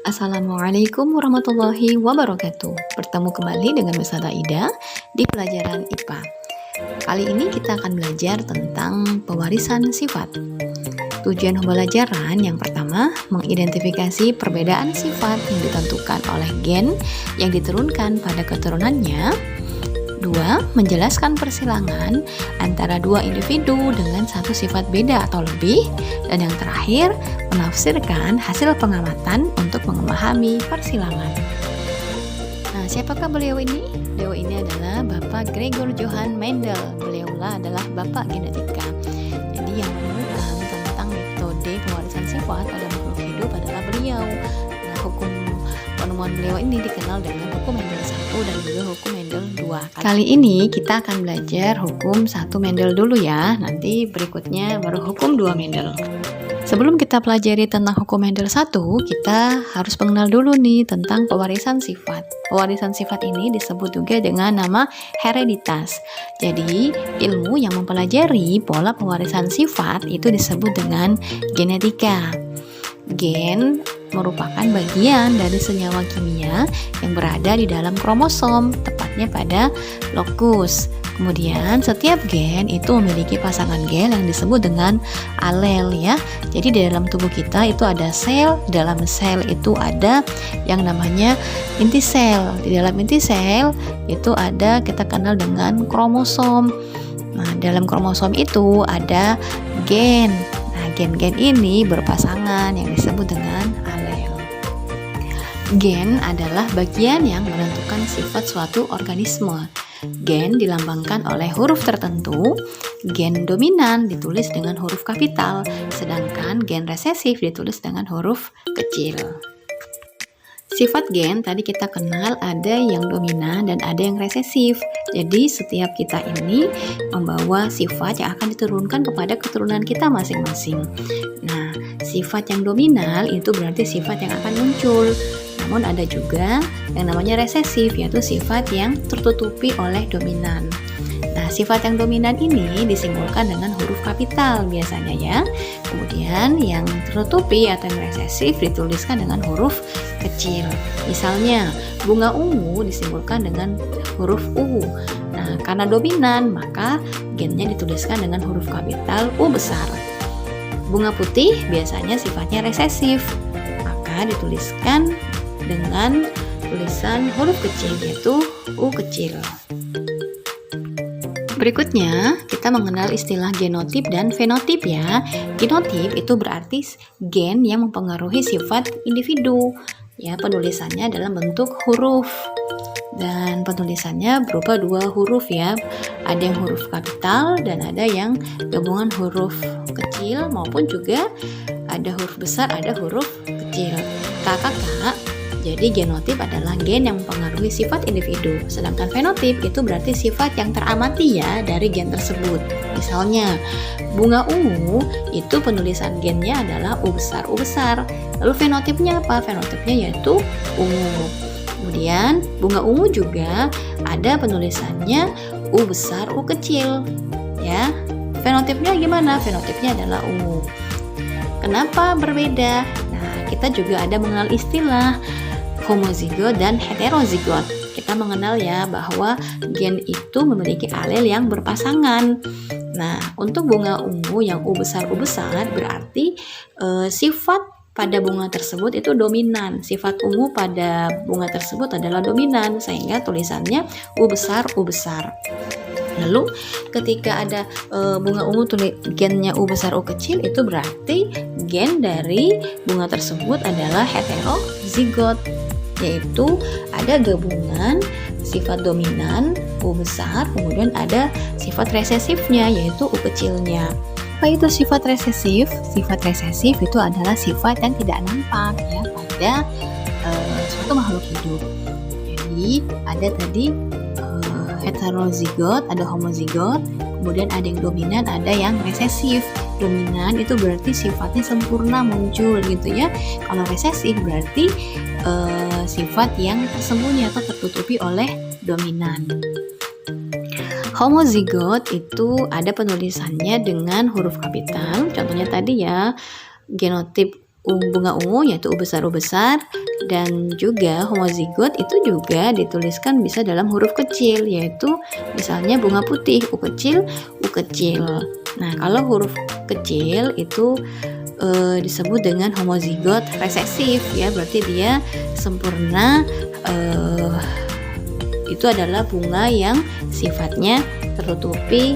Assalamualaikum warahmatullahi wabarakatuh. Bertemu kembali dengan Ustazah Ida di pelajaran IPA. Kali ini kita akan belajar tentang pewarisan sifat. Tujuan pembelajaran yang pertama, mengidentifikasi perbedaan sifat yang ditentukan oleh gen yang diturunkan pada keturunannya. 2. Menjelaskan persilangan antara dua individu dengan satu sifat beda atau lebih. Dan yang terakhir, menafsirkan hasil pengamatan untuk memahami persilangan. Nah, siapakah beliau ini? Beliau ini adalah Bapak Gregor Johann Mendel. Beliaulah adalah Bapak genetika. Jadi yang menemukan tentang metode pewarisan sifat pada makhluk hidup adalah beliau. Nah, hukum penemuan beliau ini dikenal dengan hukum Mendel 1 dan juga hukum Mendel 2. Kali ini kita akan belajar hukum 1 Mendel dulu ya. Nanti berikutnya baru hukum 2 Mendel. Sebelum kita pelajari tentang hukum Mendel 1, kita harus mengenal dulu nih tentang pewarisan sifat. Pewarisan sifat ini disebut juga dengan nama hereditas. Jadi, ilmu yang mempelajari pola pewarisan sifat itu disebut dengan genetika. Gen merupakan bagian dari senyawa kimia yang berada di dalam kromosom, tepatnya pada lokus. Kemudian setiap gen itu memiliki pasangan gen yang disebut dengan alel ya. Jadi di dalam tubuh kita itu ada sel, di dalam sel itu ada yang namanya inti sel. Di dalam inti sel itu ada kita kenal dengan kromosom. Nah, dalam kromosom itu ada gen. Nah, gen-gen ini berpasangan yang disebut dengan alel. Gen adalah bagian yang menentukan sifat suatu organisme. Gen dilambangkan oleh huruf tertentu. Gen dominan ditulis dengan huruf kapital, sedangkan gen resesif ditulis dengan huruf kecil. Sifat gen tadi kita kenal ada yang dominan dan ada yang resesif. Jadi setiap kita ini membawa sifat yang akan diturunkan kepada keturunan kita masing-masing. Nah, sifat yang dominan itu berarti sifat yang akan muncul. Namun ada juga yang namanya resesif, yaitu sifat yang tertutupi oleh dominan. Nah, sifat yang dominan ini disimbolkan dengan huruf kapital biasanya ya. Kemudian yang tertutupi atau yang resesif dituliskan dengan huruf kecil. Misalnya, bunga ungu disimbolkan dengan huruf U. Nah, karena dominan, maka gennya dituliskan dengan huruf kapital U besar. Bunga putih biasanya sifatnya resesif, maka dituliskan dengan tulisan huruf kecil yaitu U kecil. Berikutnya, kita mengenal istilah genotip dan fenotip ya. Genotip itu berarti gen yang mempengaruhi sifat individu. Ya, penulisannya dalam bentuk huruf. Dan penulisannya berupa dua huruf ya. Ada yang huruf kapital dan ada yang gabungan huruf kecil maupun juga ada huruf besar, ada huruf kecil. Kakak. Jadi genotip adalah gen yang mempengaruhi sifat individu, sedangkan fenotip itu berarti sifat yang teramati ya dari gen tersebut. Misalnya, bunga ungu itu penulisan gennya adalah U besar. Lalu fenotipnya apa? Fenotipnya yaitu ungu. Kemudian bunga ungu juga ada penulisannya U besar, U kecil. Ya, fenotipnya gimana? Fenotipnya adalah ungu. Kenapa berbeda? Nah, kita juga ada mengenal istilah homozigot dan heterozigot. Kita mengenal ya bahwa gen itu memiliki alel yang berpasangan. Nah, untuk bunga ungu yang U besar berarti sifat pada bunga tersebut itu dominan. Sifat ungu pada bunga tersebut adalah dominan sehingga tulisannya U besar. Lalu ketika ada bunga ungu gennya U besar U kecil itu berarti gen dari bunga tersebut adalah heterozigot, yaitu ada gabungan sifat dominan U besar, kemudian ada sifat resesifnya yaitu U kecilnya. Apa itu sifat resesif? Sifat resesif itu adalah sifat yang tidak nampak ya pada suatu makhluk hidup. Jadi ada tadi heterozigot, ada homozigot, kemudian ada yang dominan, ada yang resesif. Dominan itu berarti sifatnya sempurna muncul gitu ya. Kalau resesif berarti sifat yang tersembunyi atau tertutupi oleh dominan. Homozigot itu ada penulisannya dengan huruf kapital. Contohnya tadi ya, genotip bunga ungu yaitu U besar U besar, dan juga homozigot itu juga dituliskan bisa dalam huruf kecil, yaitu misalnya bunga putih U kecil U kecil. Nah, kalau huruf kecil itu disebut dengan homozigot resesif ya, berarti dia sempurna, itu adalah bunga yang sifatnya tertutupi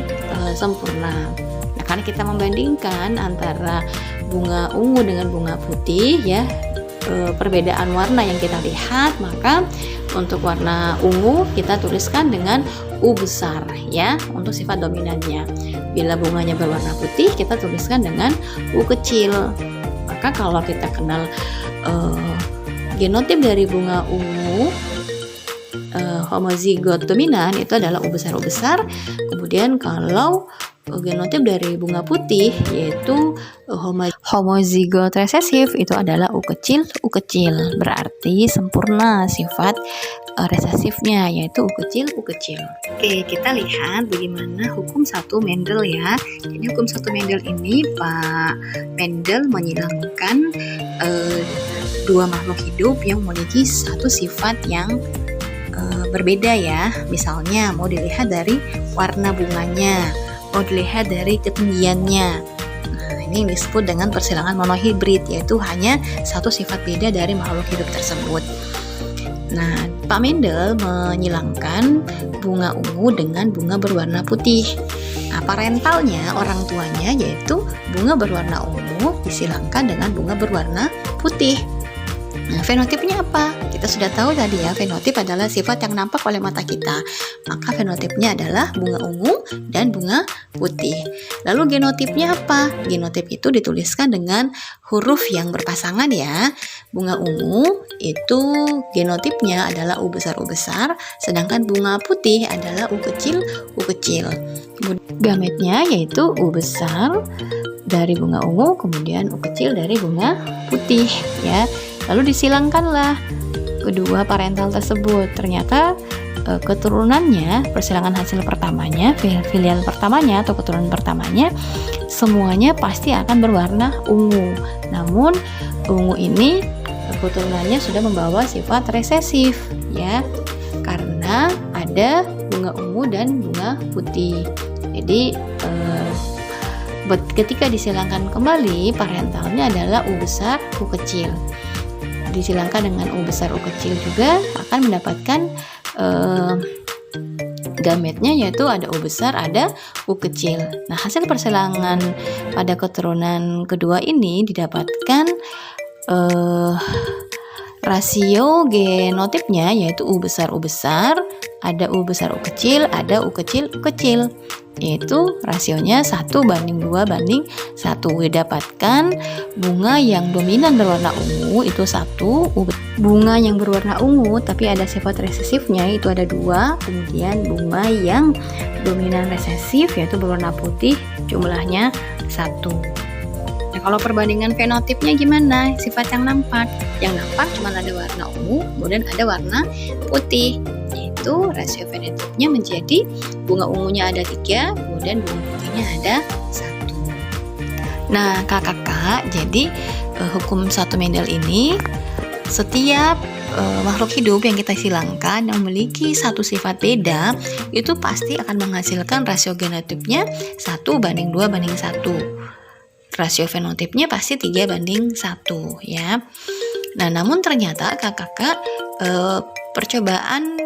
sempurna. Nah, karena kita membandingkan antara bunga ungu dengan bunga putih ya, perbedaan warna yang kita lihat, maka untuk warna ungu kita tuliskan dengan U besar ya untuk sifat dominannya. Bila bunganya berwarna putih kita tuliskan dengan U kecil. Maka kalau kita kenal genotip dari bunga ungu homozigot dominan itu adalah U besar U besar. Kemudian kalau genotip dari bunga putih yaitu homozigot resesif itu adalah U kecil U kecil, berarti sempurna sifat resesifnya yaitu U kecil U kecil. Oke, kita lihat bagaimana hukum 1 Mendel ya. Jadi hukum 1 Mendel ini Pak Mendel menyilangkan dua makhluk hidup yang memiliki satu sifat yang berbeda ya. Misalnya mau dilihat dari warna bunganya, mau dilihat dari ketinggiannya. Nah, ini disebut dengan persilangan monohibrid, yaitu hanya satu sifat beda dari makhluk hidup tersebut. Nah, Pak Mendel menyilangkan bunga ungu dengan bunga berwarna putih. Nah, parentalnya, orang tuanya yaitu bunga berwarna ungu disilangkan dengan bunga berwarna putih. Nah, fenotipnya apa? Kita sudah tahu tadi ya, fenotip adalah sifat yang nampak oleh mata kita. Maka fenotipnya adalah bunga ungu dan bunga putih. Lalu genotipnya apa? Genotip itu dituliskan dengan huruf yang berpasangan ya. Bunga ungu itu genotipnya adalah U besar U besar, sedangkan bunga putih adalah U kecil U kecil. Gametnya yaitu U besar dari bunga ungu, kemudian U kecil dari bunga putih ya. Lalu disilangkanlah kedua parental tersebut. Ternyata keturunannya, persilangan hasil pertamanya, filial pertamanya atau keturunan pertamanya semuanya pasti akan berwarna ungu. Namun ungu ini keturunannya sudah membawa sifat resesif ya, karena ada bunga ungu dan bunga putih. Jadi ketika disilangkan kembali, parentalnya adalah U besar U kecil. Disilangkan dengan U besar U kecil juga akan mendapatkan gametnya, yaitu ada U besar ada U kecil. Nah, hasil persilangan pada keturunan kedua ini didapatkan rasio genotipnya yaitu U besar U besar, ada U besar U kecil, ada U kecil U kecil, yaitu rasionya 1:2:1. Didapatkan bunga yang dominan berwarna ungu itu 1, bunga yang berwarna ungu tapi ada sifat resesifnya itu ada 2, kemudian bunga yang dominan resesif yaitu berwarna putih jumlahnya 1. Nah, kalau perbandingan fenotipnya gimana? Sifat yang nampak cuma ada warna ungu, kemudian ada warna putih, yaitu rasio fenotipnya menjadi bunga ungunya ada 3, kemudian bunga putihnya ada 1. Nah, kakak-kakak, jadi hukum 1 Mendel ini setiap makhluk hidup yang kita silangkan yang memiliki satu sifat beda itu pasti akan menghasilkan rasio genotipnya 1:2:1. Rasio fenotipnya pasti 3:1 ya. Nah, namun ternyata kakak-kakak percobaan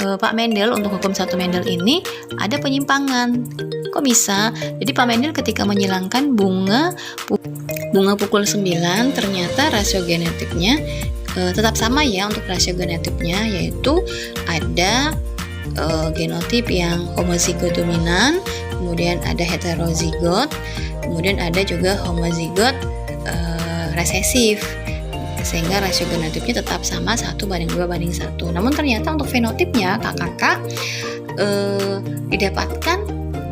Pak Mendel untuk hukum 1 Mendel ini ada penyimpangan. Kok bisa? Jadi Pak Mendel ketika menyilangkan bunga pukul 9 ternyata rasio genotipnya tetap sama ya untuk rasio genotipnya, yaitu ada genotip yang homozigot dominan, kemudian ada heterozigot, kemudian ada juga homozigot resesif, sehingga rasio genotipnya tetap sama 1:2:1. Namun ternyata untuk fenotipnya kakak-kakak didapatkan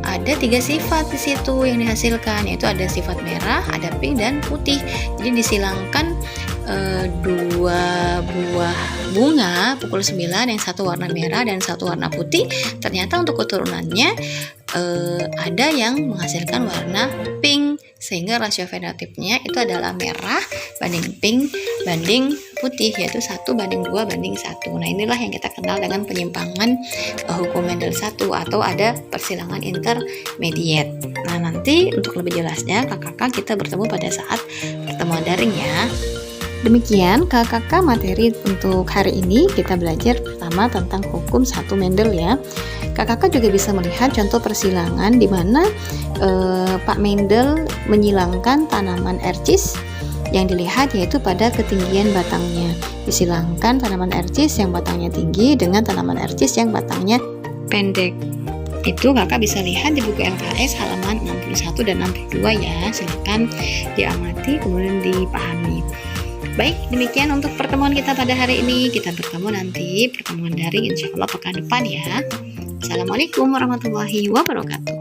ada 3 sifat di situ yang dihasilkan, yaitu ada sifat merah, ada pink dan putih. Jadi disilangkan 2 buah bunga pukul 9, yang satu warna merah dan satu warna putih. Ternyata untuk keturunannya ada yang menghasilkan warna pink, sehingga rasio fenotipnya itu adalah merah banding pink banding putih, yaitu 1:2:1. Nah, inilah yang kita kenal dengan penyimpangan hukum Mendel 1 atau ada persilangan intermediate. Nah, nanti untuk lebih jelasnya kakak kita bertemu pada saat pertemuan daring ya. Demikian kakak materi untuk hari ini. Kita belajar pertama tentang hukum 1 Mendel ya. Kakak juga bisa melihat contoh persilangan di mana Pak Mendel menyilangkan tanaman ercis. Yang dilihat yaitu pada ketinggian batangnya. Disilangkan tanaman ercis yang batangnya tinggi dengan tanaman ercis yang batangnya pendek. Itu kakak bisa lihat di buku LKS halaman 61 dan 62 ya. Silakan diamati kemudian dipahami. Baik, demikian untuk pertemuan kita pada hari ini. Kita bertemu nanti pertemuan daring insya Allah pekan depan ya. Assalamualaikum warahmatullahi wabarakatuh.